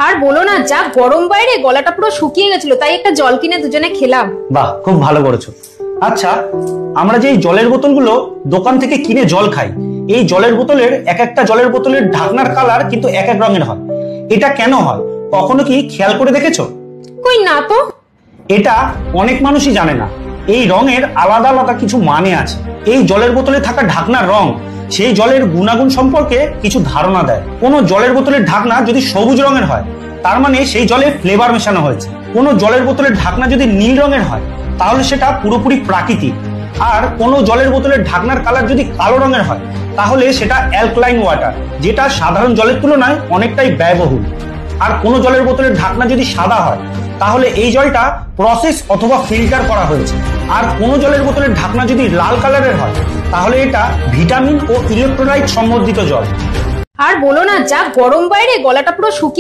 আর বলো না, যা গরম বাইরে, গলাটা পুরো শুকিয়ে গেছিল, তাই একটা জল কিনে দুজনে খেলাম। বাহ, খুব ভালো করেছো। আচ্ছা, আমরা যে এই জলের বোতলগুলো দোকান থেকে কিনে জল খাই, এই জলের বোতলের এক একটা জলের বোতলের ঢাকনার কালার কিন্তু এক এক রঙের হয়। এটা কেন হয় কখনো কি খেয়াল করে দেখেছো? কই না তো। এটা অনেক মানুষই জানে না। এই রঙের আলাদা আলাদা কিছু মানে আছে। এই জলের বোতলে থাকা ঢাকনার রং সেই জলের গুণাগুণ সম্পর্কে কিছু ধারণা দেয়। কোনো জলের বোতলের ঢাকনা যদি সবুজ রঙের হয়, তার মানে সেই জলে ফ্লেভার মেশানো হয়েছে। কোনো জলের বোতলের ঢাকনা যদি নীল রঙের হয়, তাহলে সেটা পুরোপুরি প্রাকৃতিক। আর কোনো জলের বোতলের ঢাকনার কালার যদি কালো রঙের হয়, তাহলে সেটা অ্যালকালাইন ওয়াটার, যেটা সাধারণ জলের তুলনায় অনেকটাই ব্যয়বহুল। আর কোনো জলের বোতলের ঢাকনা যদি সাদা হয়, তাহলে এই জলটা প্রসেস অথবা ফিল্টার করা হয়েছে। আর কোনো জলের বোতলের ঢাকনা যদি লাল কালারের হয়, তাহলে এটা ভিটামিন ও ইলেকট্রোলাইট সমৃদ্ধ জল। আর বলো না, যা গরম বাইরে, গলাটা পুরো শুকিয়ে